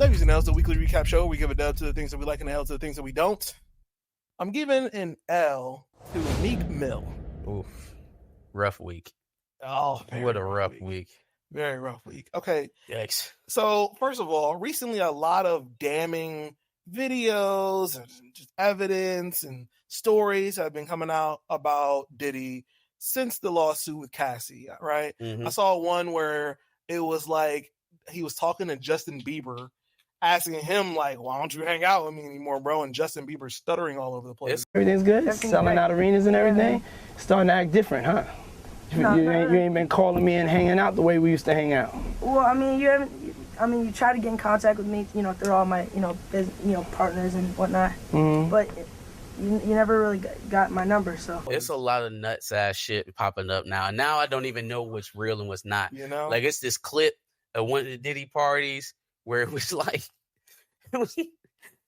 Ladies and L's, the weekly recap show. We give a dub to the things that we like and an L to the things that we don't. I'm giving an L to Meek Mill. Oof. Rough week. Oh, what a rough week. Very rough week. Okay. Yikes. So, first of all, recently a lot of damning videos and just evidence and stories have been coming out about Diddy since the lawsuit with Cassie, right? Mm-hmm. I saw one where it was like he was talking to Justin Bieber, asking him like, why don't you hang out with me anymore, bro? And Justin Bieber stuttering all over the place. Everything's good? Selling out arenas and everything? Starting to act different, huh? You ain't been calling me and hanging out the way we used to hang out. Well, I mean, you try to get in contact with me, through all my, partners and whatnot. Mm-hmm. But you never really got my number, so. It's a lot of nuts ass shit popping up now. And now I don't even know what's real and what's not. Like, it's this clip at one of the Diddy parties where it was like,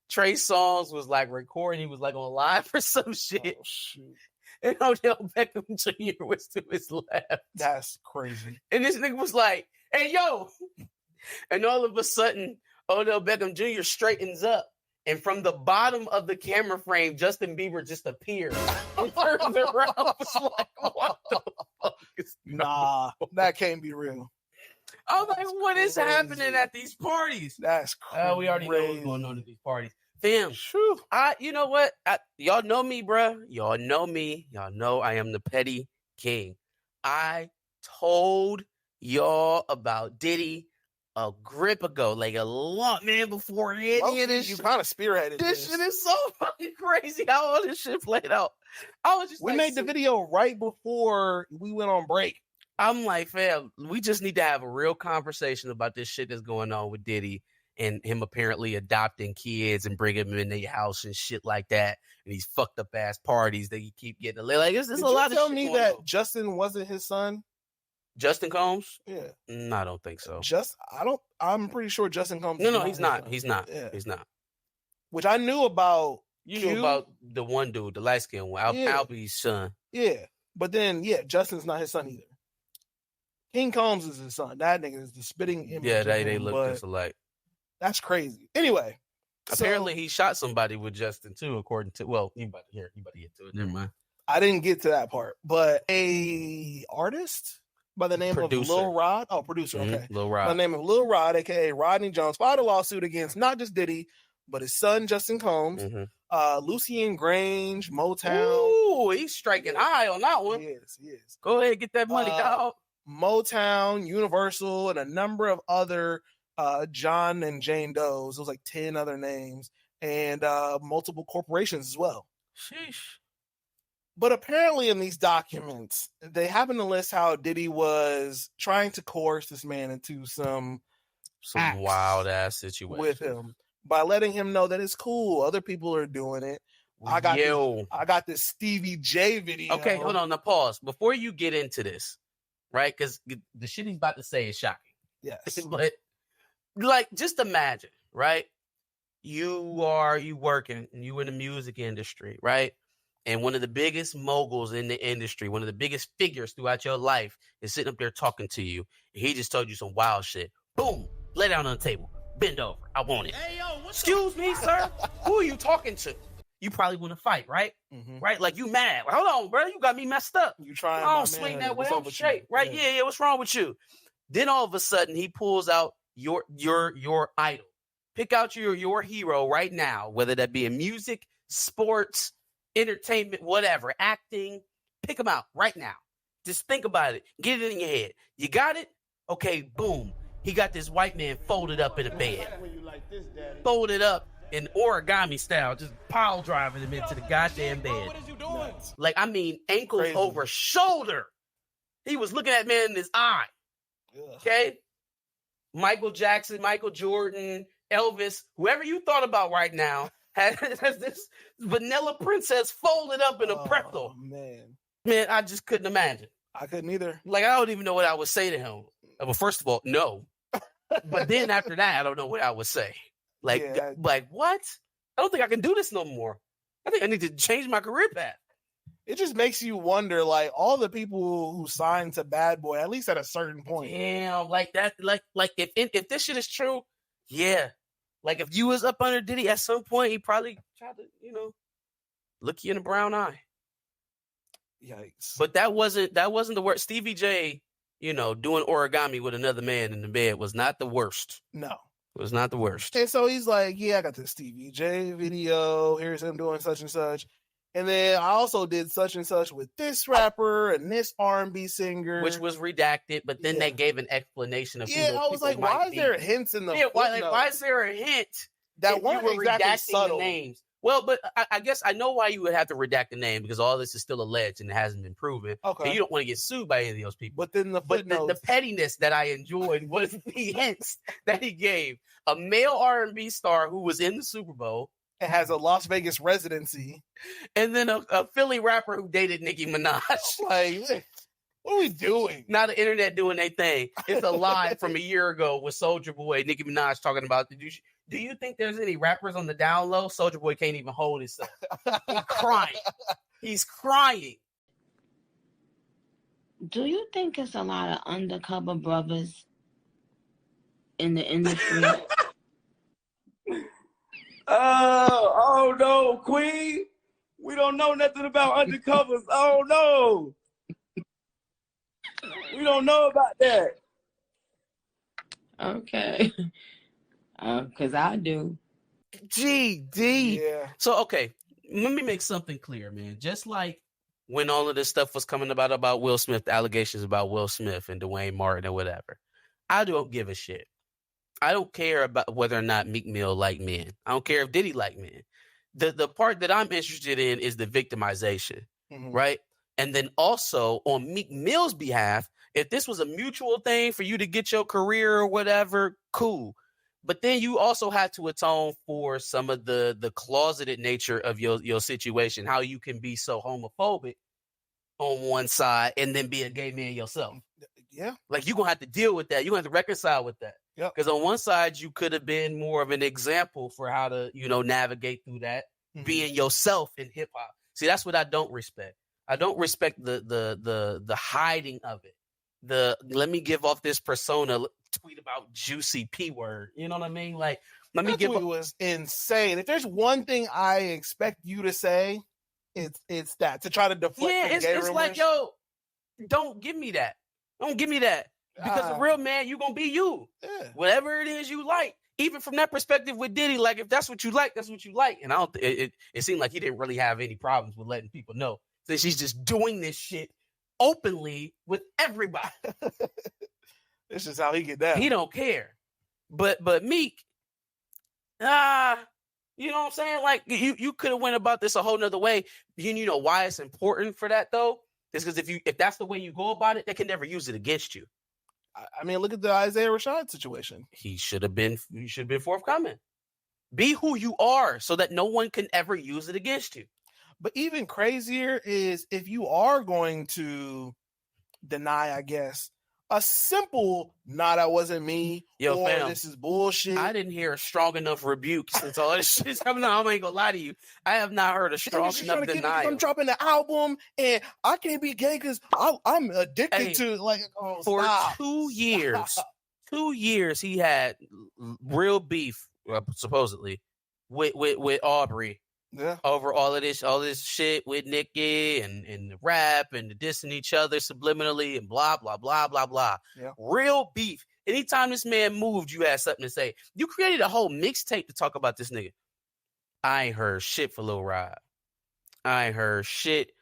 Trey Songz was like recording. He was like on live or some shit. Oh, shoot. And Odell Beckham Jr. was to his left. That's crazy. And this nigga was like, hey, yo. And all of a sudden, Odell Beckham Jr. straightens up. And from the bottom of the camera frame, Justin Bieber just appeared. And turns around. I was like, what the fuck is Nah, that can't be real. I was like, what is happening at these parties? That's crazy. We already know what's going on at these parties. Fam, Whew. you know what? Y'all know me, bruh. Y'all know me. Y'all know I am the petty king. I told y'all about Diddy a grip ago, like a long man before any of this. You kind of spearheaded this. Shit is so fucking crazy how all this shit played out. I was just we made the video right before we went on break. I'm like, fam, we just need to have a real conversation about this shit that's going on with Diddy and him apparently adopting kids and bringing them in their house and shit like that. And these fucked up ass parties that you keep getting. Like, there's a lot of shit. Tell me that on. Justin wasn't his son? Justin Combs? Yeah. No, I don't think so. I'm pretty sure Justin Combs. No, he's not. He's not. Yeah. He's not. Which I knew about. You knew about the one dude, the light skinned one, Albie's son. Yeah. But then, Justin's not his son either. King Combs is his son. That nigga is the spitting image. Yeah, they look just alike. That's crazy. Anyway. Apparently he shot somebody with Justin too, according to you about to get to it. Never mind. I didn't get to that part. But a artist by the name of Lil Rod. Oh, producer, okay. Lil Rod. By the name of Lil Rod, aka Rodney Jones, filed a lawsuit against not just Diddy, but his son Justin Combs, Lucian Grange, Motown. Ooh, he's striking high on that one. He is. Go ahead, get that money, dog. Motown, Universal, and a number of other John and Jane Does. It was like 10 other names, and multiple corporations as well. Sheesh. But apparently in these documents, they happen to list how Diddy was trying to coerce this man into some wild ass situation with him by letting him know that it's cool. Other people are doing it. I got this Stevie J video. Okay, hold on. Now pause. Before you get into this, right? Because the shit he's about to say is shocking. Yes. But like, just imagine, right? You working and you in the music industry, right? And one of the biggest moguls in the industry, one of the biggest figures throughout your life is sitting up there talking to you. And he just told you some wild shit. Boom, lay down on the table, bend over. I want it. Hey, yo, excuse me, sir. Who are you talking to? You probably want to fight, right? Mm-hmm. Right? Like, you mad. Hold on, bro. You got me messed up. You trying? I don't swing that way. I'm straight, right? Yeah. What's wrong with you? Then all of a sudden, he pulls out your idol. Pick out your hero right now, whether that be in music, sports, entertainment, whatever, acting. Pick him out right now. Just think about it. Get it in your head. You got it? Okay, boom. He got this white man folded up in a bed. Folded up in origami style, just pile driving him into the goddamn bed. What is you doing? Like, I mean, ankles over shoulder. He was looking at man in his eye. Okay? Michael Jackson, Michael Jordan, Elvis, whoever you thought about right now, has this vanilla princess folded up in a pretzel. Man, I just couldn't imagine. I couldn't either. Like, I don't even know what I would say to him. Well, first of all, no. But then after that, I don't know what I would say. Like what? I don't think I can do this no more. I think I need to change my career path. It just makes you wonder, like, all the people who signed to Bad Boy, at least at a certain point. Damn, like that, like if this shit is true, yeah. Like if you was up under Diddy at some point, he probably tried to, look you in the brown eye. Yikes. But that wasn't the worst. Stevie J, doing origami with another man in the bed was not the worst. No. It was not the worst. And so he's like, yeah, I got this Stevie J video. Here's him doing such and such. And then I also did such and such with this rapper and this R&B singer. Which was redacted, but then they gave an explanation of who those I was like, why is there hints in the why is there a hint that weren't exactly redacting subtle? The names? Well, but I guess I know why you would have to redact the name, because all this is still alleged and it hasn't been proven. Okay. And you don't want to get sued by any of those people. But then the pettiness that I enjoyed was the hints that he gave. A male R&B star who was in the Super Bowl. It has a Las Vegas residency. And then a Philly rapper who dated Nicki Minaj. Like, what are we doing? Now the internet doing their thing. It's a lie from a year ago with Soulja Boy, Nicki Minaj talking about, do you think there's any rappers on the down low? Soulja Boy can't even hold himself. He's crying. He's crying. Do you think it's a lot of undercover brothers in the industry? Oh no, Queen. We don't know nothing about undercovers. Oh no. We don't know about that. Okay. Because I do. GD. Yeah. So, okay, let me make something clear, man. Just like when all of this stuff was coming about Will Smith, the allegations about Will Smith and Dwayne Martin or whatever, I don't give a shit. I don't care about whether or not Meek Mill like men. I don't care if Diddy like men. The part that I'm interested in is the victimization, right? And then also on Meek Mill's behalf, if this was a mutual thing for you to get your career or whatever, cool. But then you also had to atone for some of the closeted nature of your situation, how you can be so homophobic on one side and then be a gay man yourself. Yeah. Like you're going to have to deal with that. You're going to have to reconcile with that. Because on one side, you could have been more of an example for how to, navigate through that, being yourself in hip hop. See, that's what I don't respect. I don't respect the hiding of it. Let me give off this persona, tweet about juicy P word. You know what I mean? Like, let me give. It was insane. If there's one thing I expect you to say, it's that, to try to deflect. Yeah, it's like, yo, don't give me that. Don't give me that. Because a real man, you gonna be you. Yeah. Whatever it is you like. Even from that perspective with Diddy, like if that's what you like, that's what you like. And I don't. It seemed like he didn't really have any problems with letting people know that she's just doing this shit openly with everybody. This is how he get down. He don't care. But Meek, you know what I'm saying? Like you could have went about this a whole nother way. You know why it's important for that though? It's because if that's the way you go about it, they can never use it against you. I mean, look at the Isaiah Rashad situation. He should have been forthcoming. Be who you are so that no one can ever use it against you. But even crazier is if you are going to deny, I guess, a simple, nah, that wasn't me, or fam, this is bullshit. I didn't hear a strong enough rebuke since all this shit's coming out. I ain't gonna lie to you. I have not heard a strong enough denial. I'm dropping the album, and I can't be gay because I'm addicted to, like, for stop. 2 years. Stop. 2 years he had real beef, supposedly, with Aubrey. Yeah. Over all this shit with Nicki and the rap and the dissing each other subliminally and blah, blah, blah, blah, blah. Yeah. Real beef. Anytime this man moved, you had something to say. You created a whole mixtape to talk about this nigga. I ain't heard shit for Lil Rod. I ain't heard shit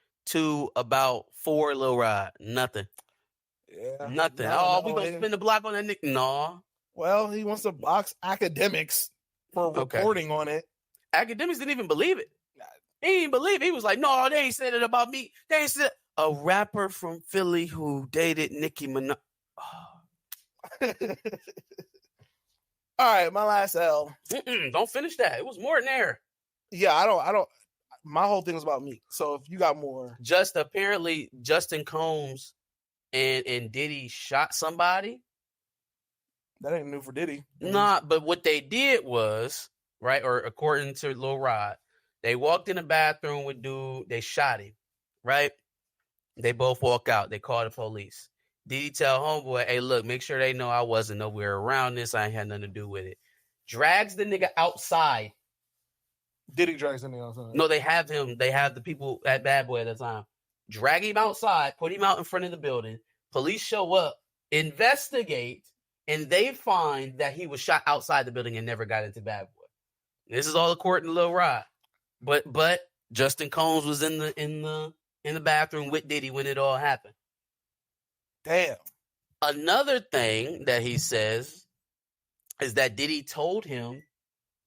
about for Lil Rod. Nothing. Yeah. Nothing. We gonna spin the block on that nigga? No. Well, he wants to box academics for reporting on it. Academics didn't even believe it. He didn't even believe it. He was like, no, they ain't said it about me. They ain't said a rapper from Philly who dated Nicki Minaj. Oh. All right, my last L. Don't finish that. It was more than there. Yeah, I don't. My whole thing was about me. So if you got more. Just apparently Justin Combs and Diddy shot somebody. That ain't new for Diddy. Nah, but what they did was, right, or according to Lil Rod, they walked in the bathroom with dude, they shot him, right? They both walk out. They call the police. Diddy tell homeboy, hey, look, make sure they know I wasn't nowhere around this. I ain't had nothing to do with it. drags the nigga outside. Diddy drags the nigga outside. No, they have him. They have the people at Bad Boy at the time. Drag him outside, put him out in front of the building. Police show up, investigate, and they find that he was shot outside the building and never got into Bad Boy. This is all according to Lil Rod. But Justin Combs was in the bathroom with Diddy when it all happened. Damn. Another thing that he says is that Diddy told him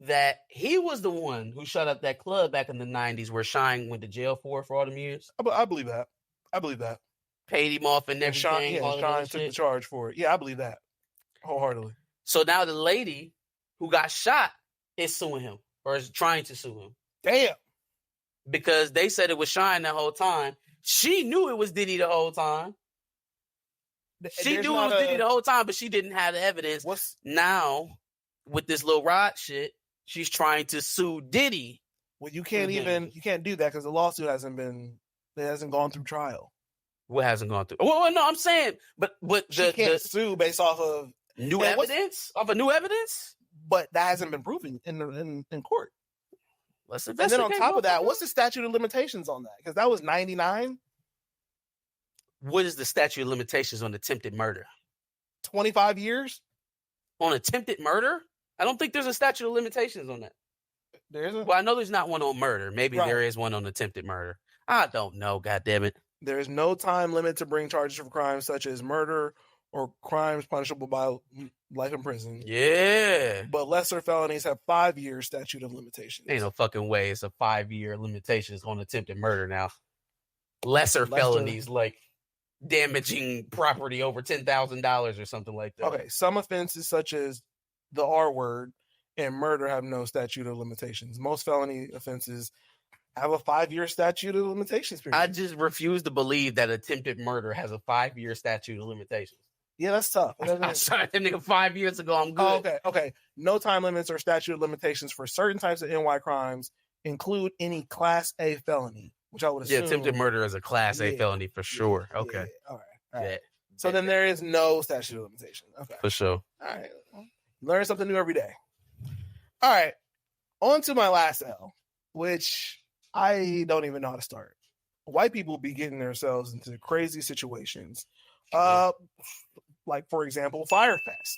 that he was the one who shut up that club back in the 90s where Shine went to jail for all them years. I believe that. I believe that. Paid him off and everything. Shine took the charge for it. Yeah, I believe that wholeheartedly. So now the lady who got shot is suing him or is trying to sue him. Damn. Because they said it was Shine the whole time. She knew it was Diddy the whole time. She knew it was Diddy the whole time, but she didn't have the evidence. Now, with this Lil Rod shit, she's trying to sue Diddy. Well, you can't do that because the lawsuit hasn't gone through trial. What hasn't gone through? Well, no, I'm saying, but she can't sue based off of new evidence. Of a new evidence, but that hasn't been proven in court. Let's investigate. And then on top of that, what's the statute of limitations on that? Because that was 99. What is the statute of limitations on attempted murder? 25 years? On attempted murder? I don't think there's a statute of limitations on that. There isn't? Well, I know there's not one on murder. Maybe there is one on attempted murder. I don't know, goddammit. There is no time limit to bring charges for crimes such as murder or crimes punishable by life in prison. Yeah. But lesser felonies have 5 years statute of limitations. Ain't no fucking way it's a 5-year limitations on attempted murder now. Lesser felonies like damaging property over $10,000 or something like that. Okay, some offenses such as the R word and murder have no statute of limitations. Most felony offenses have a 5-year statute of limitations period. I just refuse to believe that attempted murder has a 5-year statute of limitations. Yeah, that's tough. I shot that nigga 5 years ago. I'm good. Oh, okay. No time limits or statute of limitations for certain types of NY crimes include any Class A felony, which I would assume. Yeah, attempted murder is a Class A felony for sure. Okay. Yeah. All right. Yeah. So then there is no statute of limitations. Okay. For sure. All right. Learn something new every day. All right. On to my last L, which I don't even know how to start. White people be getting themselves into crazy situations. Like, for example, Firefest,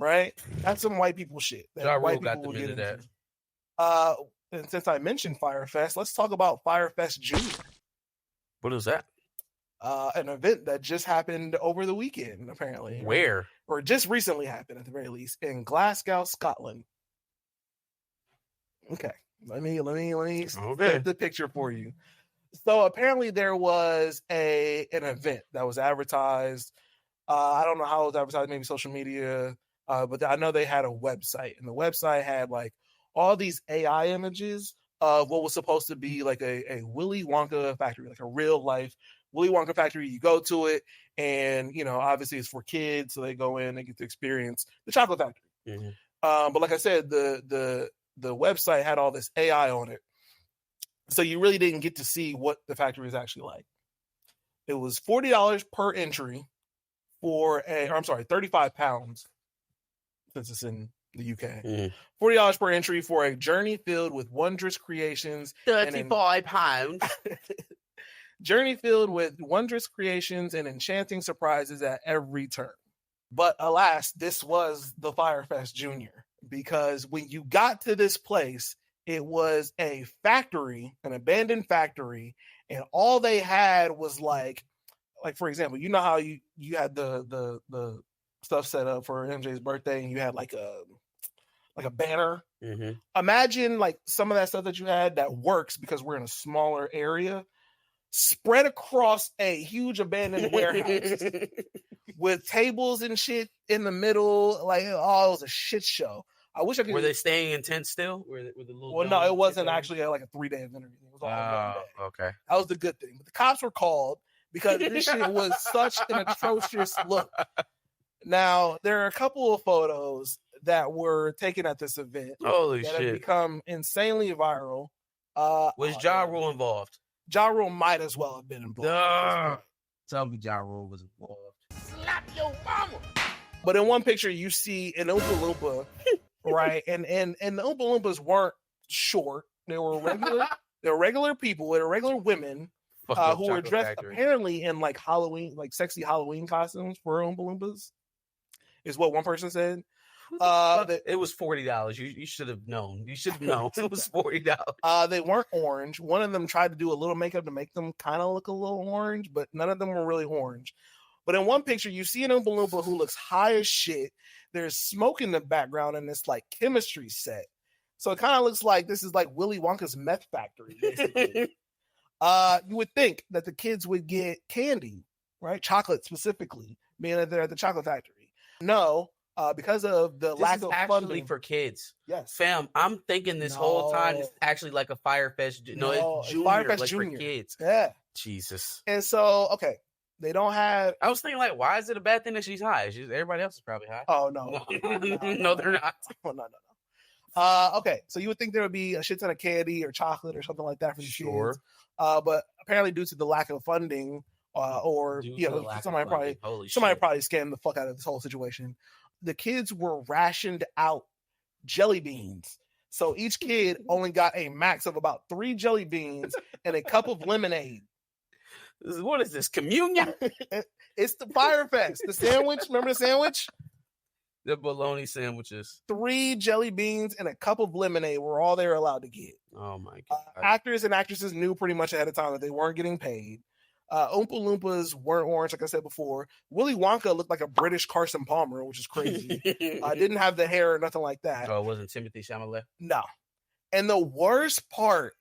right? That's some white people shit. That white people will get into. And since I mentioned Firefest, let's talk about Firefest Junior. What is that? An event that just happened over the weekend, apparently. Where? Or just recently happened, at the very least, in Glasgow, Scotland. Okay, let me set the picture for you. So apparently there was an event that was advertised. I don't know how it was advertised, maybe social media, but I know they had a website, and the website had like all these AI images of what was supposed to be like a Willy Wonka factory, like a real life Willy Wonka factory. You go to it, and obviously it's for kids, so they go in, they get to experience the chocolate factory. Mm-hmm. But like I said, the website had all this AI on it, so you really didn't get to see what the factory is actually like. It was $40 per entry for £35 since it's in the UK. Mm. $40 per entry for a journey filled with wondrous creations. £35. Journey filled with wondrous creations and enchanting surprises at every turn. But alas, this was the Firefest Junior, because when you got to this place, it was a factory, an abandoned factory, and all they had was like for example, you know how you had the stuff set up for MJ's birthday, and you had like a banner. Mm-hmm. Imagine like some of that stuff that you had that works because we're in a smaller area, spread across a huge abandoned warehouse with tables and shit in the middle. Like, oh, it was a shit show. I wish I could. Were they staying in tents still? Were the little? Well, no, it wasn't actually like a 3-day event or anything. It was all 1 day. Okay. That was the good thing. But the cops were called because this shit was such an atrocious look. Now, there are a couple of photos that were taken at this event. Holy that shit. have become insanely viral. Was Ja Rule involved? Ja Rule might as well have been involved. Tell me Ja Rule was involved. Slap your mama. But in one picture, you see an Oompa Loompa right? And the Oompa Loompas weren't short. They were regular. They were regular people. They were regular women who were dressed apparently in like Halloween, like sexy Halloween costumes for Oompa Loompas. Is what one person said. It was $40. You should have known. You should have known. It was $40. They weren't orange. One of them tried to do a little makeup to make them kind of look a little orange, but none of them were really orange. But in one picture, you see an Oompa Loompa who looks high as shit. There's smoke in the background in this like chemistry set. So it kind of looks like this is like Willy Wonka's meth factory, basically. You would think that the kids would get candy, right? Chocolate specifically, being that they're at the chocolate factory. No, because of the lack of funding for kids. Yes, fam. I'm thinking this whole time it's actually like a Firefest. No, it's junior, Firefest like Junior for kids. Yeah, Jesus. And so, okay, they don't have. I was thinking, like, why is it a bad thing that she's high? Everybody else is probably high. Oh no, no, they're not. No. Okay, so you would think there would be a shit ton of candy or chocolate or something like that for the kids. But apparently, due to the lack of funding, or somebody probably scammed the fuck out of this whole situation. The kids were rationed out jelly beans. So each kid only got a max of about 3 jelly beans and a cup of lemonade. What is this, communion? It's the Firefest. The sandwich. Remember the sandwich? The bologna sandwiches. 3 jelly beans and a cup of lemonade were all they were allowed to get. Oh my God. Actors and actresses knew pretty much ahead of time that they weren't getting paid. Oompa Loompas weren't orange, like I said before. Willy Wonka looked like a British Carson Palmer, which is crazy. Didn't have the hair or nothing like that. Oh, it wasn't Timothy Chalamet? No. And the worst part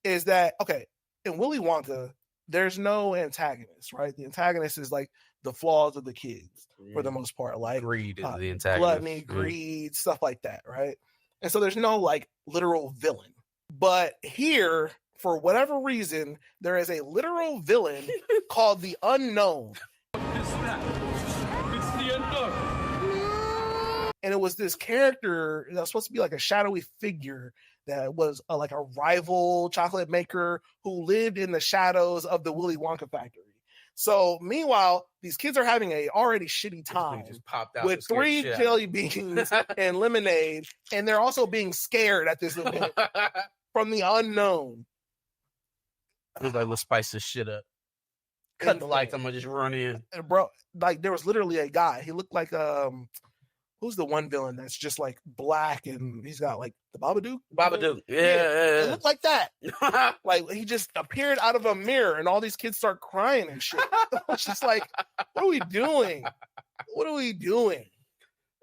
is that, okay, in Willy Wonka, there's no antagonist, right? The antagonist is like the flaws of the kids for the most part. Like greed is the antagonist. Gluttony, greed, stuff like that, right? And so there's no like literal villain. But here, for whatever reason, there is a literal villain called the Unknown. It's the Unknown. And it was this character that was supposed to be like a shadowy figure that was like a rival chocolate maker who lived in the shadows of the Willy Wonka factory. So meanwhile, these kids are having a already shitty time with 3 jelly beans and lemonade, and they're also being scared at this event from the Unknown. I was like, let's spice this shit up. Cut the lights. I'm gonna just run in, bro. Like there was literally a guy. He looked like who's the one villain that's just like black and he's got like the Babadook? Babadook. Yeah. It looked like that. Like he just appeared out of a mirror and all these kids start crying and shit. It's just like, what are we doing? What are we doing?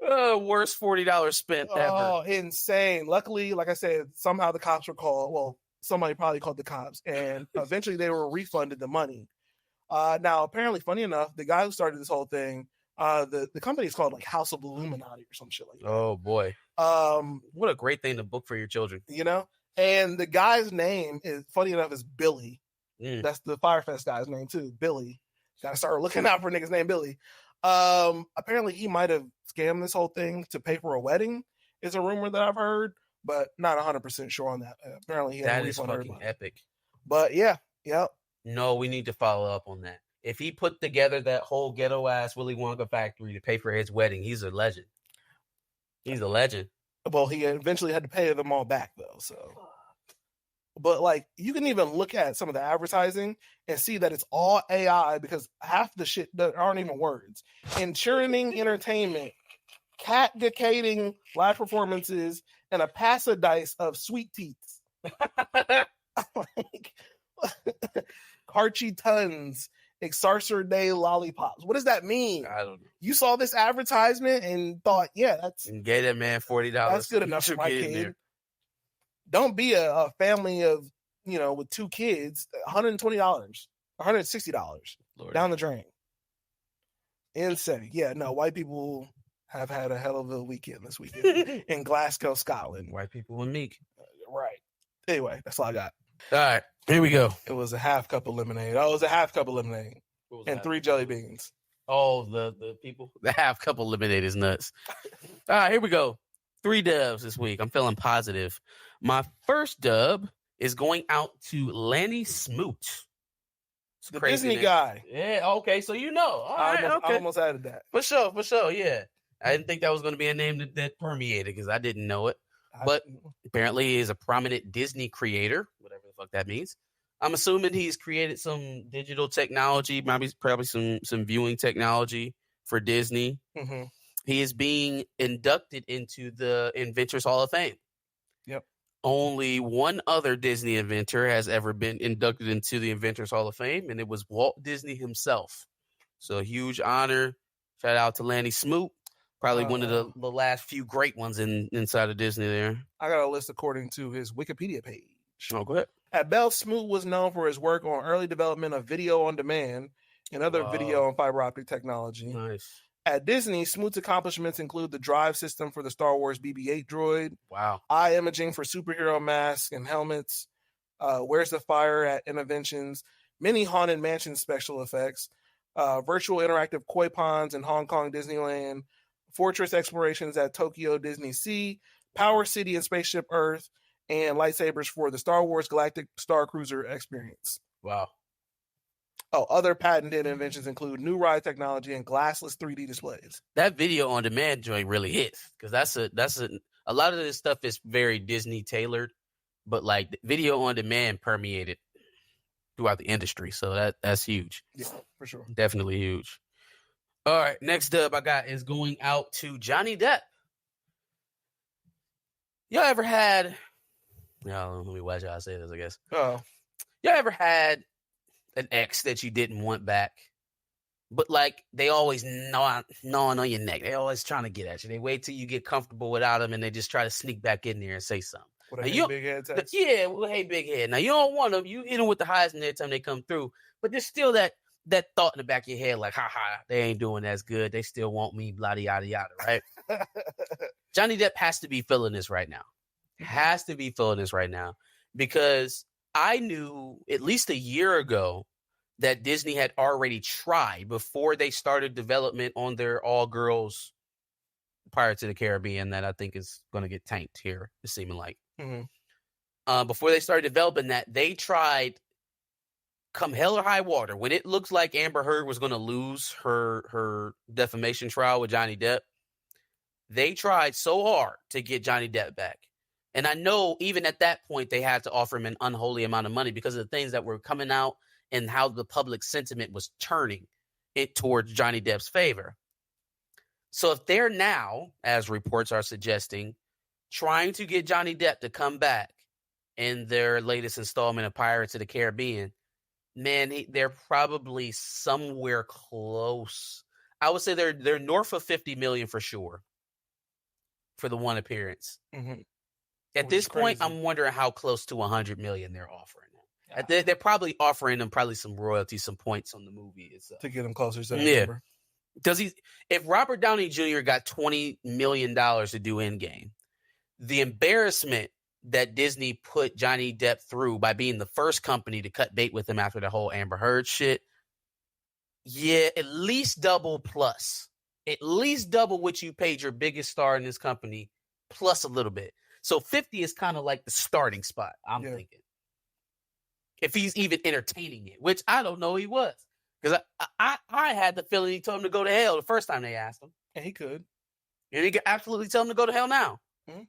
Worst $40 spent ever. Oh, insane. Luckily, like I said, somehow the cops were called. Well, somebody probably called the cops and eventually they were refunded the money. Now, apparently, funny enough, the guy who started this whole thing, the company is called like House of Illuminati or some shit like that. Oh boy. What a great thing to book for your children. You know? And the guy's name is, funny enough, is Billy. That's the Firefest guy's name too, Billy. Gotta start looking out for niggas named Billy. Apparently he might have scammed this whole thing to pay for a wedding, is a rumor that I've heard, but not 100% sure on that. Apparently he had that is fucking epic. But yeah, yep. No, we need to follow up on that. If he put together that whole ghetto ass Willy Wonka factory to pay for his wedding, he's a legend. He's a legend. Well, he eventually had to pay them all back though, so. But like, you can even look at some of the advertising and see that it's all AI because half the shit that aren't even words. Ensuring entertainment, cat-decading live performances, and a pass-a-dice of sweet teats. Like, Carchy Tons, Exarcer Day lollipops. What does that mean? I don't know. You saw this advertisement and thought, yeah, that's... And gave that man $40. That's good enough for my kid. Don't be a family of, with 2 kids, $120, $160 Lord. Down the drain. Insane. Yeah, no, white people have had a hell of a weekend this weekend in Glasgow, Scotland. White people and Meek. Right. Anyway, that's all I got. All right, here we go. It was a half cup of lemonade. Oh, it was a half cup of lemonade and 3 jelly beans. Oh, the people. The half cup of lemonade is nuts. All right, here we go. 3 dubs this week. I'm feeling positive. My first dub is going out to Lanny Smoot. The Disney guy. Yeah, okay, so you know. All right, okay. I almost added that. For sure, yeah. I didn't think that was going to be a name that permeated because I didn't know it. But apparently he is a prominent Disney creator, whatever the fuck that means. I'm assuming he's created some digital technology, probably some viewing technology for Disney. Mm-hmm. He is being inducted into the Inventors Hall of Fame. Yep. Only one other Disney inventor has ever been inducted into the Inventors Hall of Fame, and it was Walt Disney himself. So a huge honor. Shout out to Lanny Smoot. Probably one of the last few great ones inside of Disney there. I got a list according to his Wikipedia page. Oh, go ahead. At Bell, Smoot was known for his work on early development of video on demand and other video and fiber optic technology. Nice. At Disney, Smoot's accomplishments include the drive system for the Star Wars BB-8 droid, Wow, eye imaging for superhero masks and helmets, Where's the Fire at Interventions, many Haunted Mansion special effects, virtual interactive koi ponds in Hong Kong Disneyland, fortress explorations at Tokyo Disney Sea, Power City and Spaceship Earth, and lightsabers for the Star Wars Galactic Star Cruiser experience. wow. Oh, other patented inventions include new ride technology and glassless 3D displays. That video on demand joint really hits because that's a lot of this stuff is very Disney tailored, but like video on demand permeated throughout the industry. So that's huge. Yeah, for sure. Definitely huge. All right, next up I got is going out to Johnny Depp. Y'all ever had? Let me watch how I say this. I guess. Oh, Y'all ever had an ex that you didn't want back, but like they always gnawing on your neck? They always trying to get at you. They wait till you get comfortable without them, and they just try to sneak back in there and say something. What a Bighead text? Yeah, well, hey, Bighead. Now you don't want them. You hit them with the highs and every time they come through, but there's still that thought in the back of your head, like, they ain't doing as good. They still want me, blah, yada, yada, right? Johnny Depp has to be feeling this right now. Has to be feeling this right now because I knew at least a year ago that Disney had already tried before they started development on their all-girls Pirates of the Caribbean that I think is going to get tanked here, it's seeming like. Mm-hmm. Before they started developing that, they tried come hell or high water. When it looks like Amber Heard was going to lose her defamation trial with Johnny Depp, they tried so hard to get Johnny Depp back. And I know even at that point, they had to offer him an unholy amount of money because of the things that were coming out and how the public sentiment was turning it towards Johnny Depp's favor. So if they're now, as reports are suggesting, trying to get Johnny Depp to come back in their latest installment of Pirates of the Caribbean, man, they're probably somewhere close. I would say they're north of 50 million for sure for the one appearance. Mm-hmm. At this point, I'm wondering how close to 100 million they're offering them. Yeah. They're probably offering them some royalties, some points on the movie itself to get them closer to that number. Because if Robert Downey Jr. got $20 million to do Endgame, the embarrassment that Disney put Johnny Depp through by being the first company to cut bait with him after the whole Amber Heard shit, at least double plus. At least double what you paid your biggest star in this company, plus a little bit. So 50 is kind of like the starting spot, I'm thinking. If he's even entertaining it, which I don't know he was. Because I had the feeling he told him to go to hell the first time they asked him. And he could. And he could absolutely tell him to go to hell now. Mm-hmm.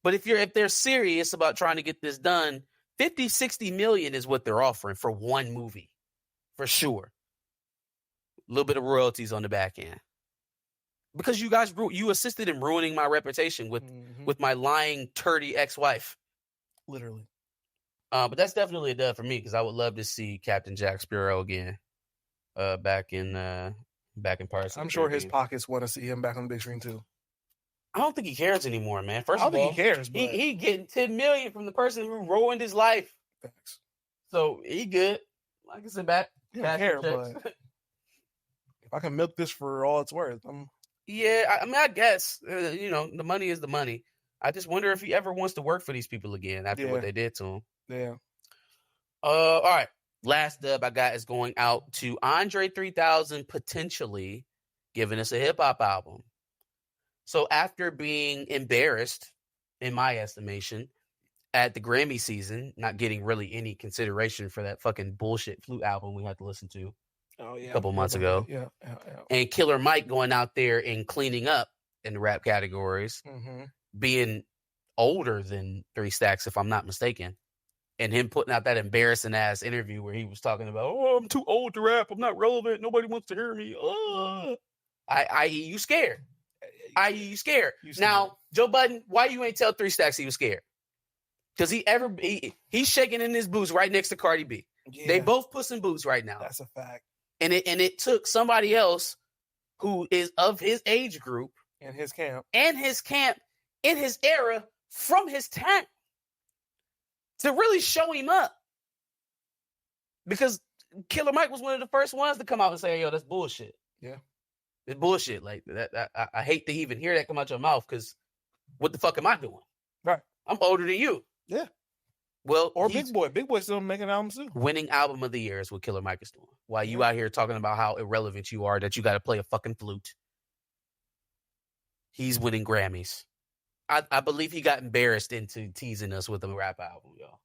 But if they're serious about trying to get this done, 50, 60 million is what they're offering for one movie. For sure. A little bit of royalties on the back end. Because you assisted in ruining my reputation with my lying, turdy ex-wife. Literally. But that's definitely a dub for me because I would love to see Captain Jack Sparrow again. Back in Pirates. I'm sure his pockets want to see him back on the big screen too. I don't think he cares anymore, man. First I of don't all, think he cares. But... he getting 10 million from the person who ruined his life. Thanks. So he good. I can sit back. He don't care, but if I can milk this for all it's worth, Yeah, I mean, I guess the money is the money. I just wonder if he ever wants to work for these people again after what they did to him. Yeah. All right. Last dub I got is going out to Andre 3000 potentially giving us a hip hop album. So after being embarrassed, in my estimation, at the Grammy season, not getting really any consideration for that fucking bullshit flute album we had to listen to. a couple months ago. Yeah. And Killer Mike going out there and cleaning up in the rap categories, being older than 3 Stacks, if I'm not mistaken. And him putting out that embarrassing ass interview where he was talking about, oh, I'm too old to rap. I'm not relevant. Nobody wants to hear me. I.e. you scared. You scared. Now, Joe Budden, why you ain't tell 3 Stacks he was scared? Because he's shaking in his boots right next to Cardi B. Yeah. They both pussing boots right now. That's a fact. And it took somebody else who is of his age group in his camp, in his era, from his town, to really show him up. Because Killer Mike was one of the first ones to come out and say, yo, that's bullshit. Yeah. It's bullshit. Like that. I hate to even hear that come out your mouth, because what the fuck am I doing? Right. I'm older than you. Yeah. Well, or Big Boy. Big Boy's still making albums too. Winning album of the year is what Killer Mike is doing. While you out here talking about how irrelevant you are, that you got to play a fucking flute. He's winning Grammys. I believe he got embarrassed into teasing us with a rap album, y'all.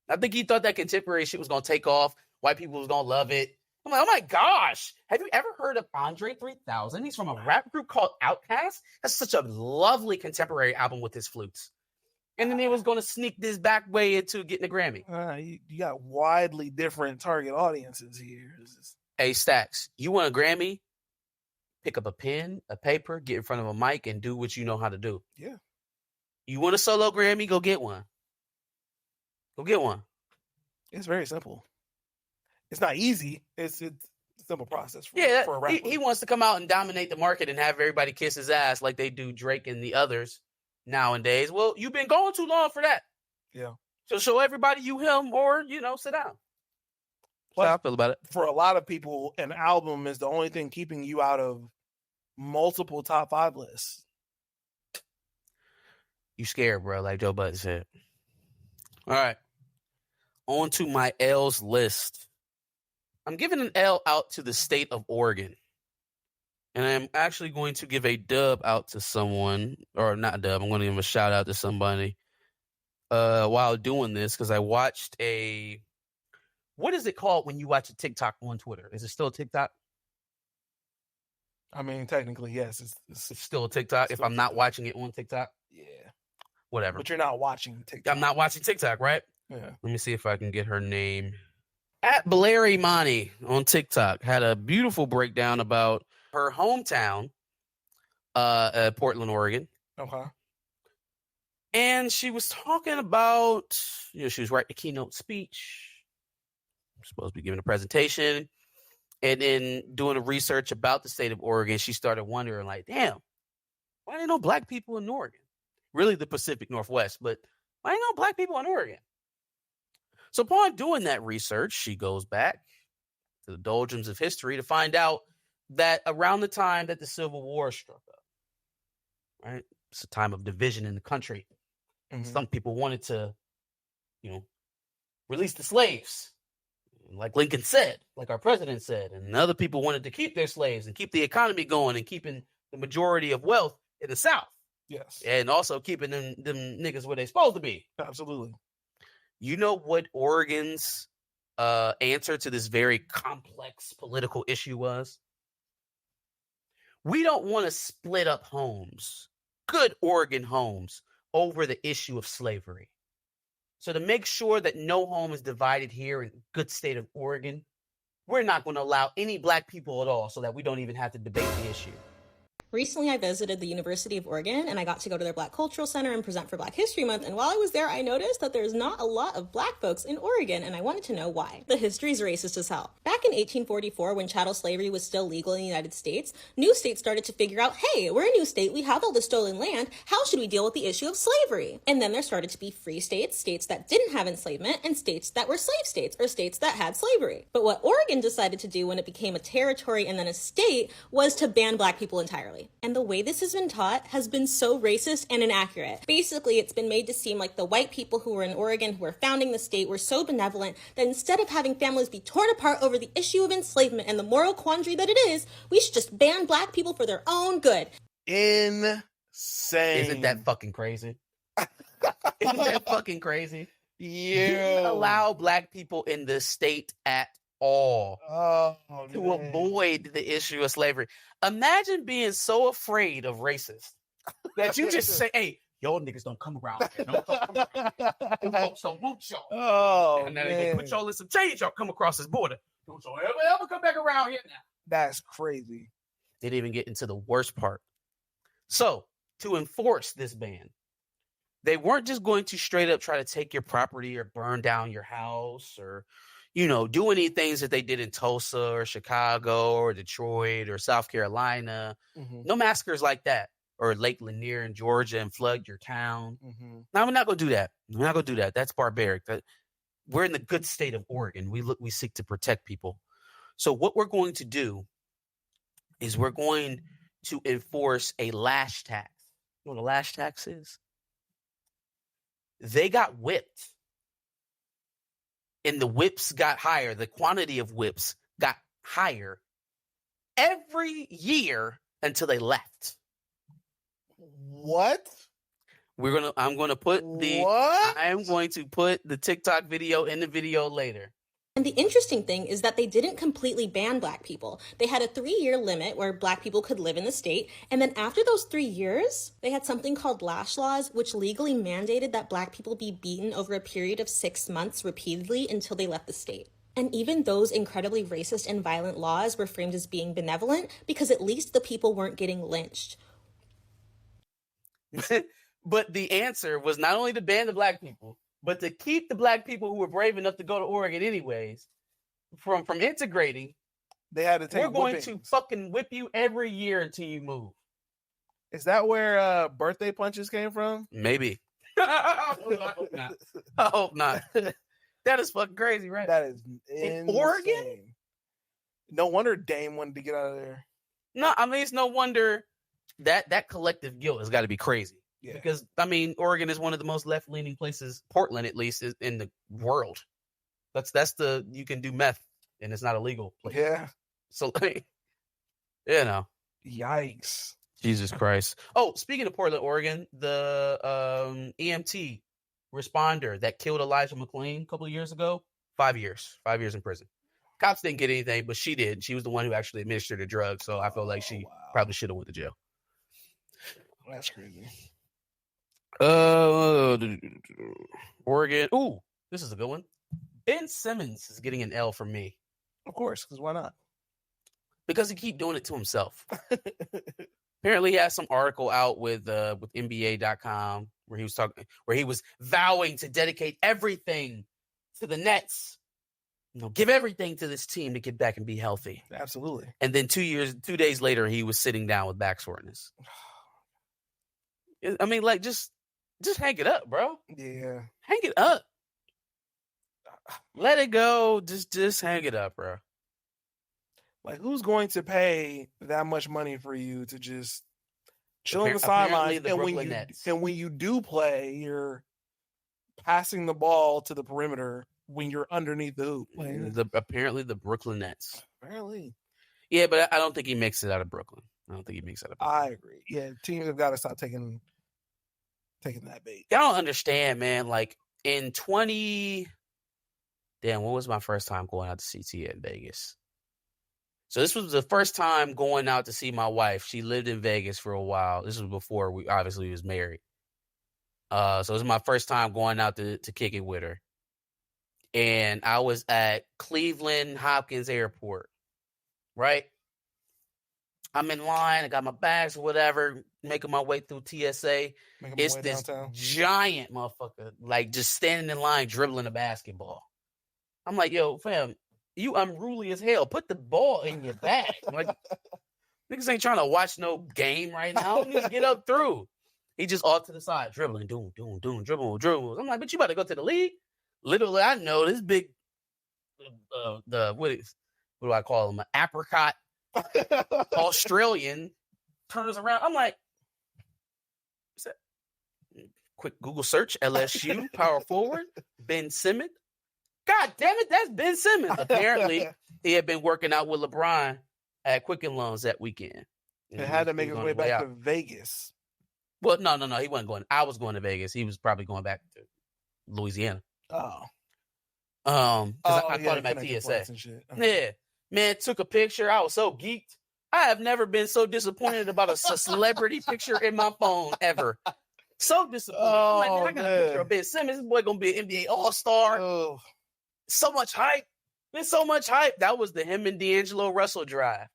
I think he thought that contemporary shit was going to take off. White people was going to love it. I'm like, oh my gosh. Have you ever heard of Andre 3000? He's from a rap group called Outkast. That's such a lovely contemporary album with his flutes. And then he was going to sneak this back way into getting a Grammy. You got widely different target audiences here. Hey, Stacks, you want a Grammy? Pick up a pen, a paper, get in front of a mic, and do what you know how to do. Yeah. You want a solo Grammy? Go get one. Go get one. It's very simple. It's not easy. It's a simple process for a rapper. He wants to come out and dominate the market and have everybody kiss his ass like they do Drake and the others nowadays. Well, you've been going too long for that. Yeah. So show everybody you him, or, sit down. That's how I feel about it. For a lot of people, an album is the only thing keeping you out of multiple top 5 lists. You scared, bro, like Joe Budden said. All right. On to my L's list. I'm giving an L out to the state of Oregon. And I'm actually going to give a dub out to someone, or not a dub, I'm going to give a shout out to somebody while doing this, because I watched what is it called when you watch a TikTok on Twitter? Is it still a TikTok? I mean, technically, yes. It's still a TikTok if I'm not watching it on TikTok? Yeah. Whatever. But you're not watching TikTok. I'm not watching TikTok, right? Yeah. Let me see if I can get her name. At Blair Imani on TikTok had a beautiful breakdown about her hometown, Portland, Oregon. Okay. And she was talking about, she was writing a keynote speech. Supposed to be giving a presentation. And then doing a research about the state of Oregon, she started wondering, like, damn, why ain't no black people in Oregon? Really the Pacific Northwest, but why ain't no black people in Oregon? So upon doing that research, she goes back to the doldrums of history to find out that around the time that the Civil War struck up, right? It's a time of division in the country. Mm-hmm. Some people wanted to, release the slaves, like Lincoln said, like our president said, and other people wanted to keep their slaves and keep the economy going and keeping the majority of wealth in the South. Yes. And also keeping them niggas where they're supposed to be. Absolutely. You know what Oregon's answer to this very complex political issue was? We don't want to split up homes, good Oregon homes, over the issue of slavery. So to make sure that no home is divided here in the good state of Oregon, we're not going to allow any black people at all, so that we don't even have to debate the issue. Recently, I visited the University of Oregon, and I got to go to their Black Cultural Center and present for Black History Month. And while I was there, I noticed that there's not a lot of black folks in Oregon, and I wanted to know why. The history's racist as hell. Back in 1844, when chattel slavery was still legal in the United States, new states started to figure out, hey, we're a new state, we have all this stolen land, how should we deal with the issue of slavery? And then there started to be free states, states that didn't have enslavement, and states that were slave states, or states that had slavery. But what Oregon decided to do when it became a territory and then a state was to ban black people entirely. And the way this has been taught has been so racist and inaccurate. Basically, it's been made to seem like the white people who were in Oregon, who were founding the state, were so benevolent that instead of having families be torn apart over the issue of enslavement and the moral quandary that it is, we should just ban black people for their own good. Insane. Isn't that fucking crazy? Isn't that fucking crazy? Yeah. You allow black people in the state at all to man. avoid the issue of slavery. Imagine being so afraid of racists that you just say, hey, y'all niggas don't come around here. Don't come around. Them folks don't want y'all. Oh, and then man. they gonna put y'all in some change. Y'all come across this border. Don't y'all ever come back around here now. That's crazy. They didn't even get into the worst part. So, to enforce this ban, they weren't just going to straight up try to take your property or burn down your house or, do any things that they did in Tulsa or Chicago or Detroit or South Carolina. Mm-hmm. No massacres like that. Or Lake Lanier in Georgia and flood your town. Mm-hmm. No, we're not going to do that. We're not going to do that. That's barbaric. We're in the good state of Oregon. We seek to protect people. So what we're going to do is we're going to enforce a lash tax. You know what a lash tax is? They got whipped. And the whips got higher. The quantity of whips got higher every year until they left. What? I'm going to put the TikTok video in the video later. And the interesting thing is that they didn't completely ban black people. They had a 3-year limit where black people could live in the state. And then after those 3 years, they had something called lash laws, which legally mandated that black people be beaten over a period of 6 months repeatedly until they left the state. And even those incredibly racist and violent laws were framed as being benevolent because at least the people weren't getting lynched. But the answer was not only to ban the black people, but to keep the black people who were brave enough to go to Oregon anyways from integrating. They had to take. We're going to fucking whip you every year until you move. Is that where birthday punches came from? Maybe. I hope not. That is fucking crazy, right? That is in Oregon. No wonder Dame wanted to get out of there. No, I mean it's no wonder that collective guilt has got to be crazy. Yeah. Because, I mean, Oregon is one of the most left-leaning places, Portland at least, is in the world. You can do meth, and it's not illegal. Yeah. So, Yikes. Jesus Christ. Oh, speaking of Portland, Oregon, the EMT responder that killed Elijah McClain a couple of years ago, 5 years. 5 years in prison. Cops didn't get anything, but she did. She was the one who actually administered the drug, so I feel like she probably should have went to jail. That's crazy. Oregon. Ooh, this is a good one. Ben Simmons is getting an L from me. Of course, because why not? Because he keep doing it to himself. Apparently, he has some article out with NBA.com where he was vowing to dedicate everything to the Nets. Give everything to this team to get back and be healthy. Absolutely. And then 2 days later, he was sitting down with back soreness. I mean, like, just hang it up, bro. Yeah. Hang it up. Let it go. Just hang it up, bro. Like, who's going to pay that much money for you to just chill on the sidelines? And when you do play, you're passing the ball to the perimeter when you're underneath the hoop. Apparently the Brooklyn Nets. Apparently. Yeah, but I don't think he makes it out of Brooklyn. I agree. Yeah, teams have got to stop taking that bait. I don't understand, man. Like in when was my first time going out to see Tia in Vegas? So this was the first time going out to see my wife. She lived in Vegas for a while. This was before we was married. So it was my first time going out to kick it with her. And I was at Cleveland Hopkins Airport, right? I'm in line. I got my bags or whatever, making my way through TSA. It's this giant motherfucker, like just standing in line, dribbling a basketball. I'm like, yo, fam, you unruly as hell. Put the ball in your bag. Like, niggas ain't trying to watch no game right now. Niggas get up through. He just off to the side, dribbling, doing, dribble. I'm like, but you about to go to the league? Literally, I know this big, what do I call him? An apricot Australian turns around. I'm like, what's that? Quick Google search, LSU, power forward, Ben Simmons. God damn it, that's Ben Simmons. Apparently, he had been working out with LeBron at Quicken Loans that weekend. He had to make his way back to Vegas. Well, no, he wasn't going. I was going to Vegas. He was probably going back to Louisiana. Oh. 'Cause I caught him at TSA. And shit. Yeah, man, took a picture. I was so geeked. I have never been so disappointed about a celebrity picture in my phone ever. So disappointed. I'm like, man, I got a picture of Ben Simmons. This boy gonna be an NBA All-Star. Oh. So much hype. There's so much hype. That was the him and D'Angelo Russell drive.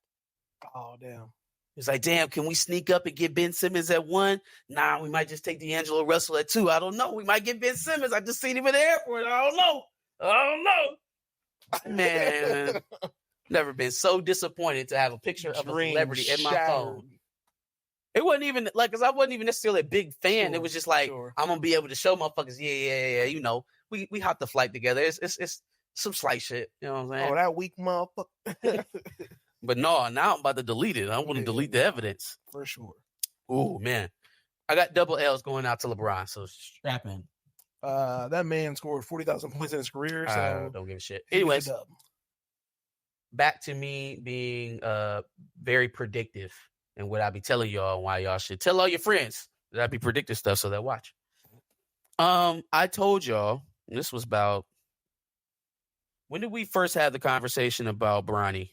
Oh, damn. It's like, damn, can we sneak up and get Ben Simmons at 1? Nah, we might just take D'Angelo Russell at 2. I don't know. We might get Ben Simmons. I just seen him in the airport. I don't know. Man, never been so disappointed to have a picture of a celebrity in my phone. It wasn't even like, because I wasn't even necessarily a big fan. It was just like, I'm going to be able to show motherfuckers, yeah. You know, we hopped the flight together. It's some slight shit. You know what I'm saying? Oh, that weak motherfucker. But no, now I'm about to delete it. I want to delete the evidence. For sure. Oh, man. I got double L's going out to LeBron, so strap in. That man scored 40,000 points in his career, so don't give a shit. Anyways, back to me being very predictive and what I be telling y'all and why y'all should tell all your friends that I be predicting stuff so they'll watch. I told y'all, this was about, when did we first have the conversation about Bronny?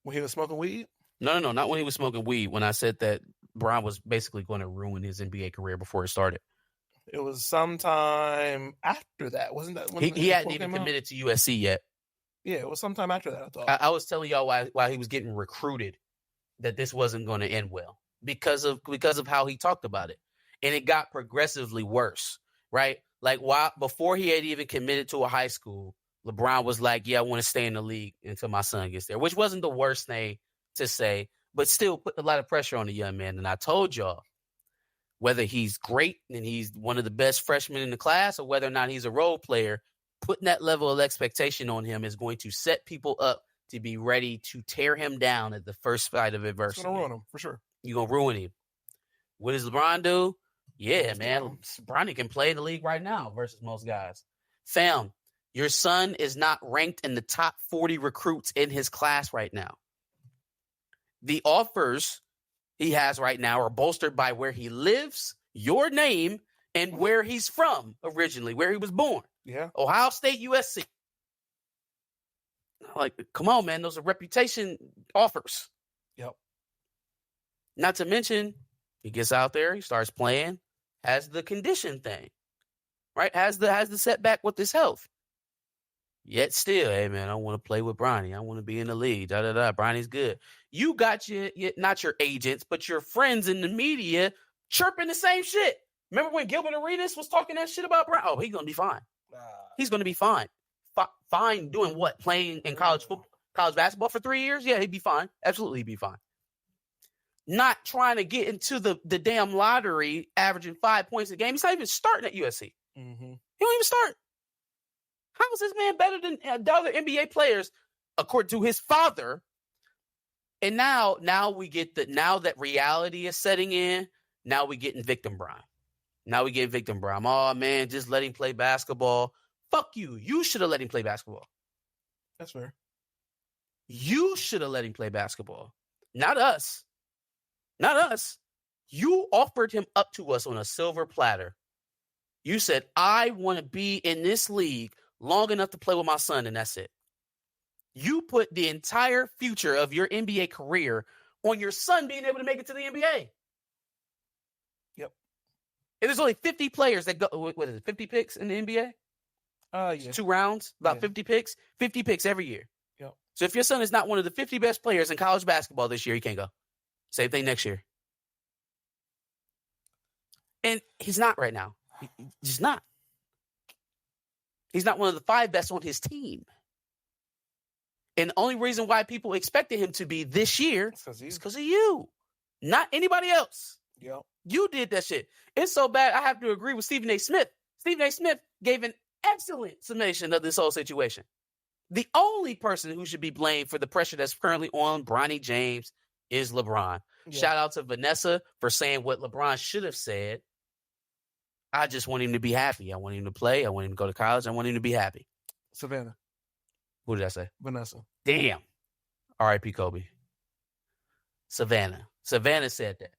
When he was smoking weed? No, not when he was smoking weed. When I said that Bron was basically going to ruin his NBA career before it started. It was sometime after that, wasn't that? When he hadn't even committed to USC yet. Yeah, it was sometime after that, I thought. I was telling y'all why he was getting recruited that this wasn't going to end well because of how he talked about it. And it got progressively worse, right? Like before he had even committed to a high school, LeBron was like, yeah, I want to stay in the league until my son gets there, which wasn't the worst thing to say, but still put a lot of pressure on the young man. And I told y'all, whether he's great and he's one of the best freshmen in the class or whether or not he's a role player, putting that level of expectation on him is going to set people up to be ready to tear him down at the first fight of adversity. It's going to ruin him, for sure. You're going to ruin him. What does LeBron do? Yeah, man. Bronny can play in the league right now versus most guys. Fam, your son is not ranked in the top 40 recruits in his class right now. The offers he has right now are bolstered by where he lives, your name, and where he's from originally, where he was born. Yeah. Ohio State, USC. Like, come on, man. Those are reputation offers. Yep. Not to mention, he gets out there, he starts playing, has the condition thing, right? Has the setback with his health. Yet still, hey, man, I want to play with Bronny. I want to be in the league. Bronny's good. You got not your agents, but your friends in the media chirping the same shit. Remember when Gilbert Arenas was talking that shit about Bronny? Oh, he's going to be fine. He's going to be fine. Fine doing what? Playing in college basketball for 3 years? Yeah, he'd be fine. Absolutely, he'd be fine. Not trying to get into the damn lottery, averaging 5 points a game. He's not even starting at USC. Mm-hmm. He don't even start. How is this man better than other NBA players, according to his father? And now we get now that reality is setting in. Now we getting victim Bron. Oh man, just let him play basketball. Fuck you. You should have let him play basketball. That's fair. You should have let him play basketball. Not us. You offered him up to us on a silver platter. You said, I want to be in this league long enough to play with my son, and that's it. You put the entire future of your NBA career on your son being able to make it to the NBA. Yep. And there's only 50 players that go, what is it, 50 picks in the NBA? Yeah. 2 rounds, about 50 picks. 50 picks every year. Yep. So if your son is not one of the 50 best players in college basketball this year, he can't go. Same thing next year. And he's not right now. He's not. He's not one of the 5 best on his team. And the only reason why people expected him to be this year is because of you, not anybody else. Yep. You did that shit. It's so bad, I have to agree with Stephen A. Smith. Stephen A. Smith gave an excellent summation of this whole situation. The only person who should be blamed for the pressure that's currently on Bronny James is LeBron. Yeah. Shout out to Vanessa for saying what LeBron should have said. I just want him to be happy. I want him to play. I want him to go to college. I want him to be happy. Savannah. Who did I say? Vanessa. Damn. R.I.P. Kobe. Savannah. Savannah said that.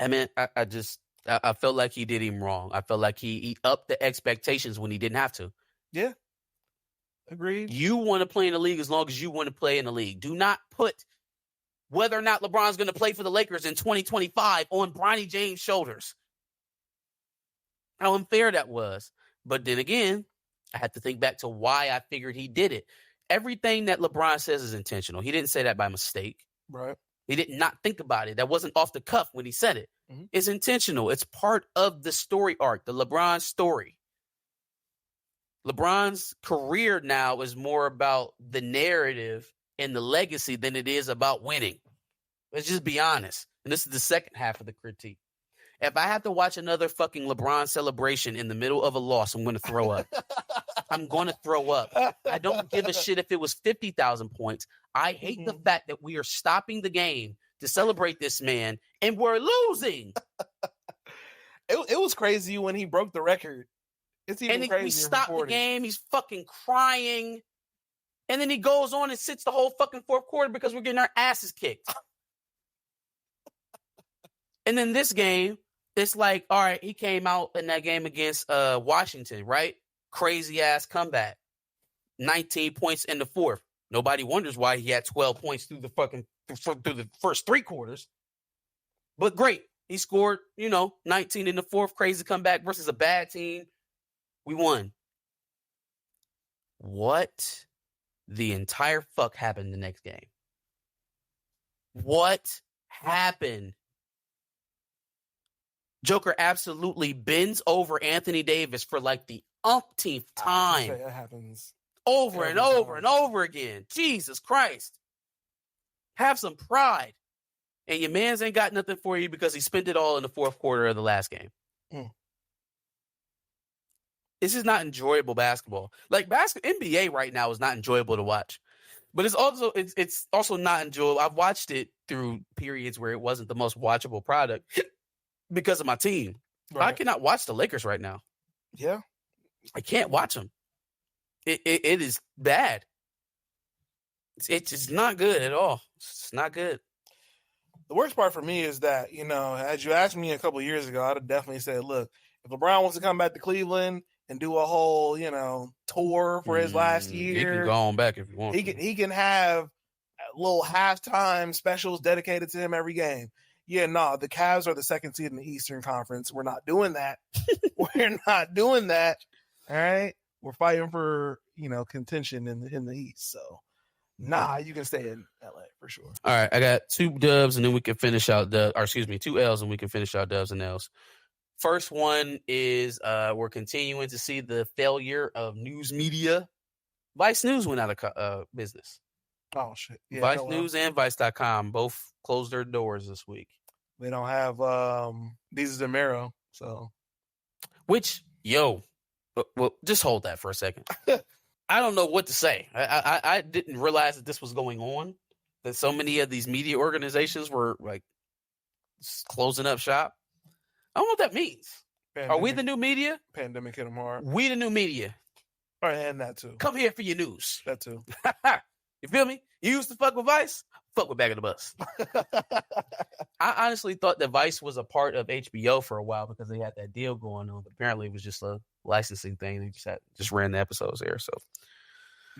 I mean, I just, I felt like he did him wrong. I felt like he upped the expectations when he didn't have to. Yeah. Agreed. You want to play in the league as long as you want to play in the league. Do not put whether or not LeBron's going to play for the Lakers in 2025 on Bronny James' shoulders. How unfair that was. But then again, I had to think back to why I figured he did it. Everything that LeBron says is intentional. He didn't say that by mistake. Right. He did not think about it. That wasn't off the cuff when he said it. Mm-hmm. It's intentional. It's part of the story arc, the LeBron story. LeBron's career now is more about the narrative and the legacy than it is about winning. Let's just be honest. And this is the second half of the critique. If I have to watch another fucking LeBron celebration in the middle of a loss, I'm going to throw up. I'm going to throw up. I don't give a shit if it was 50,000 points. I hate the fact that we are stopping the game to celebrate this man and we're losing. It was crazy when he broke the record. It's even crazier. And we stop the game. He's fucking crying. And then he goes on and sits the whole fucking fourth quarter because we're getting our asses kicked. And then this game, it's like, all right, he came out in that game against Washington, right? Crazy ass comeback. 19 points in the fourth. Nobody wonders why he had 12 points through the first three quarters. But great. He scored, 19 in the fourth. Crazy comeback versus a bad team. We won. What the entire fuck happened the next game? What happened? Joker absolutely bends over Anthony Davis for like the umpteenth time. That happens over and over and over again. Jesus Christ. Have some pride. And your man's ain't got nothing for you because he spent it all in the fourth quarter of the last game. This is not enjoyable basketball. Like NBA right now is not enjoyable to watch. But it's also not enjoyable. I've watched it through periods where it wasn't the most watchable product because of my team. Right. I cannot watch the Lakers right now. Yeah. I can't watch them. It is bad. It's just not good at all. It's not good. The worst part for me is that, as you asked me a couple of years ago, I'd have definitely said, look, if LeBron wants to come back to Cleveland and do a whole, tour for his last year. He can go on back if you want. He can have little halftime specials dedicated to him every game. Yeah, no, the Cavs are the second seed in the Eastern Conference. We're not doing that. We're not doing that. All right. We're fighting for, contention in the East. So, you can stay in LA for sure. All right. I got 2 dubs and then we can finish out 2 L's and we can finish out dubs and L's. First one is we're continuing to see the failure of news media. Vice News went out of business. Oh, shit. Yeah, Vice News and Vice.com both closed their doors this week. They don't have These Zamero, so. Which, well, just hold that for a second. I don't know what to say. I didn't realize that this was going on, that so many of these media organizations were like closing up shop. I don't know what that means. Are we the new media? Pandemic hit them hard. We the new media. All right, and that too. Come here for your news. That too. You feel me? You used to fuck with Vice? Fuck with Back of the Bus. I honestly thought that Vice was a part of HBO for a while because they had that deal going on. But apparently it was just a licensing thing. They just ran the episodes there. So,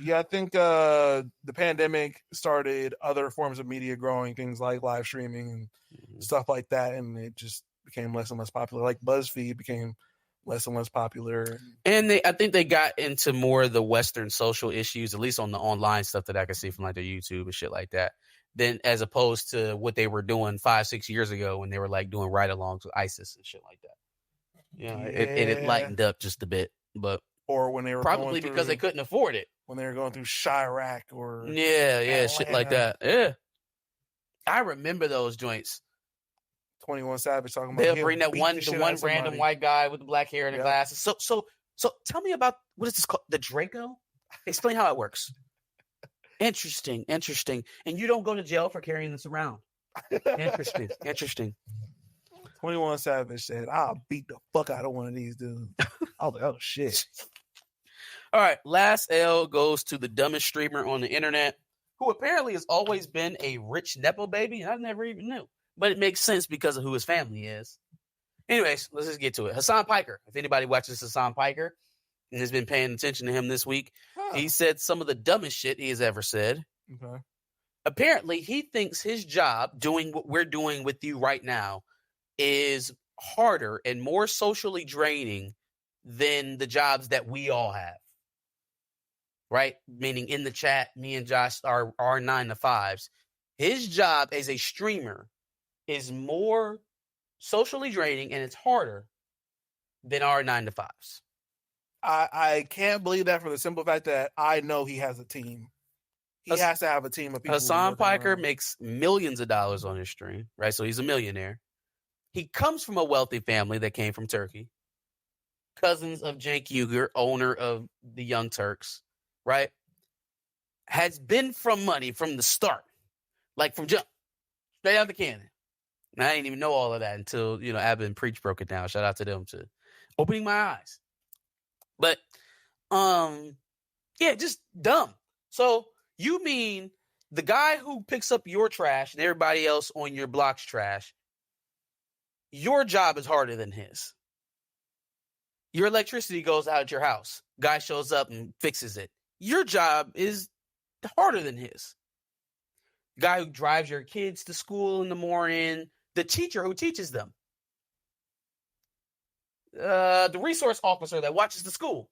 yeah, I think the pandemic started other forms of media growing, things like live streaming and stuff like that. And it just became less and less popular. Like BuzzFeed became less and less popular. And I think they got into more of the Western social issues, at least on the online stuff that I could see from like their YouTube and shit like that, than as opposed to what they were doing 5-6 years ago when they were like doing ride-alongs with ISIS and shit like that. It lightened up just a bit, but or when they were probably because they couldn't afford it when they were going through Chirac or Atlanta. Shit like that. Yeah, I remember those joints. 21 Savage talking about they'll bring that one random white guy with the black hair and the glasses. So tell me about what is this called? The Draco? Explain how it works. Interesting. And you don't go to jail for carrying this around. Interesting. 21 Savage said, "I'll beat the fuck out of one of these dudes." I was like, "Oh shit." All right, last L goes to the dumbest streamer on the internet, who apparently has always been a rich nepo baby, and I never even knew. But it makes sense because of who his family is. Anyways, let's just get to it. Hassan Piker. If anybody watches Hassan Piker and has been paying attention to him this week, he said some of the dumbest shit he has ever said. Okay. Apparently, he thinks his job, doing what we're doing with you right now, is harder and more socially draining than the jobs that we all have. Right? Meaning in the chat, me and Josh are 9-to-5s. His job as a streamer is more socially draining and it's harder than our 9-to-5s. I can't believe that for the simple fact that I know he has a team. He has to have a team of people. Hassan Piker makes millions of dollars on his stream, right? So he's a millionaire. He comes from a wealthy family that came from Turkey. Cousins of Cenk Uygur, owner of the Young Turks, right? Has been from money from the start. Like from jump. Straight out the cannon. And I didn't even know all of that until, Abba and Preach broke it down. Shout out to them for opening my eyes. But, just dumb. So you mean the guy who picks up your trash and everybody else on your block's trash, your job is harder than his. Your electricity goes out at your house. Guy shows up and fixes it. Your job is harder than his. Guy who drives your kids to school in the morning, the teacher who teaches them. The resource officer that watches the school.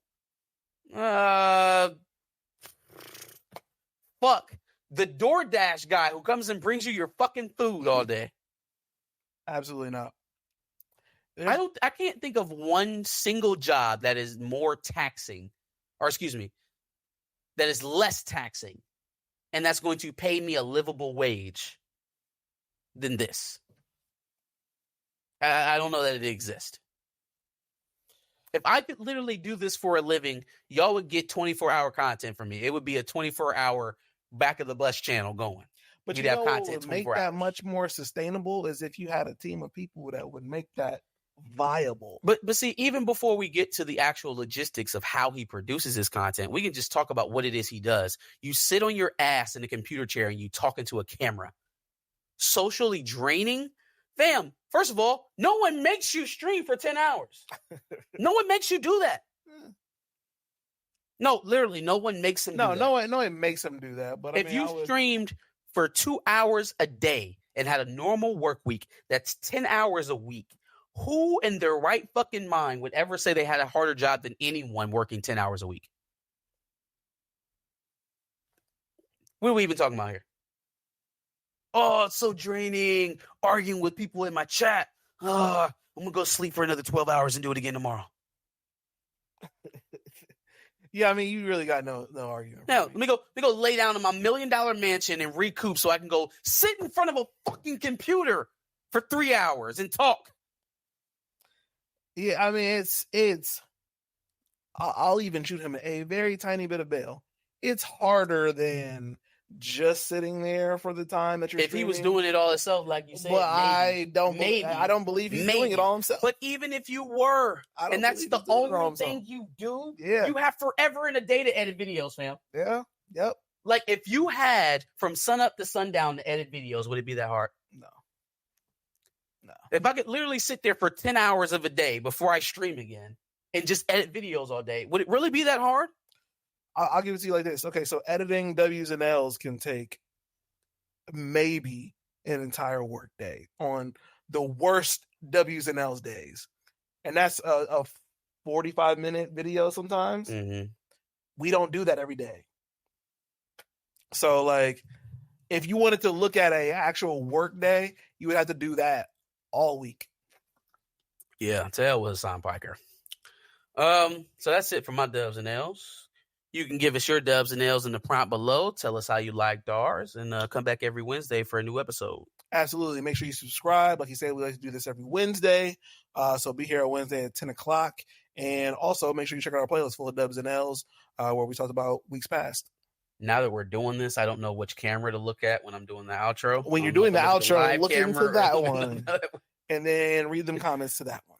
Fuck. The DoorDash guy who comes and brings you your fucking food all day. Absolutely not. I can't think of one single job that is more taxing, that is less taxing, and that's going to pay me a livable wage than this. I don't know that it exists. If I could literally do this for a living, y'all would get 24-hour content from me. It would be a 24-hour back of the bus channel going. But you'd have content what would 24 make that hours. much more sustainable is if you had a team of people that would make that viable. But see, even before we get to the actual logistics of how he produces his content, we can just talk about what it is he does. You sit on your ass in a computer chair and you talk into a camera. Socially draining? Fam, first of all, no one makes you stream for 10 hours. No one makes you do that. No, literally, no one makes him do that. No one makes him do that. But if you streamed for 2 hours a day and had a normal work week, that's 10 hours a week. Who in their right fucking mind would ever say they had a harder job than anyone working 10 hours a week? What are we even talking about here? Oh, it's so draining. Arguing with people in my chat. I'm going to go sleep for another 12 hours and do it again tomorrow. Yeah, I mean, you really got no argument. Now, let me go lay down in my $1 million mansion and recoup so I can go sit in front of a fucking computer for 3 hours and talk. Yeah, I mean, it's. I'll even shoot him a very tiny bit of bail. It's harder than just sitting there for the time that you're. If he was doing it all himself, like you said, well, I don't believe he's doing it all himself. But even if you were, and that's the only thing you do, you have forever and a day to edit videos, fam. Yeah. Yep. Like if you had from sun up to sundown to edit videos, would it be that hard? No. If I could literally sit there for 10 hours of a day before I stream again and just edit videos all day, would it really be that hard? I'll give it to you like this. Okay, so editing W's and L's can take maybe an entire work day on the worst W's and L's days. And that's a 45-minute video sometimes. Mm-hmm. We don't do that every day. So, like, if you wanted to look at an actual work day, you would have to do that all week. Yeah, to hell with Hassan Piker. So that's it for my Dubs and L's. You can give us your Dubs and L's in the prompt below. Tell us how you liked ours, and come back every Wednesday for a new episode. Absolutely. Make sure you subscribe. Like you said, we like to do this every Wednesday. So be here on Wednesday at 10 o'clock. And also make sure you check out our playlist full of Dubs and L's where we talked about weeks past. Now that we're doing this, I don't know which camera to look at when I'm doing the outro. When you're doing the outro, look into that one. And then read them comments to that one.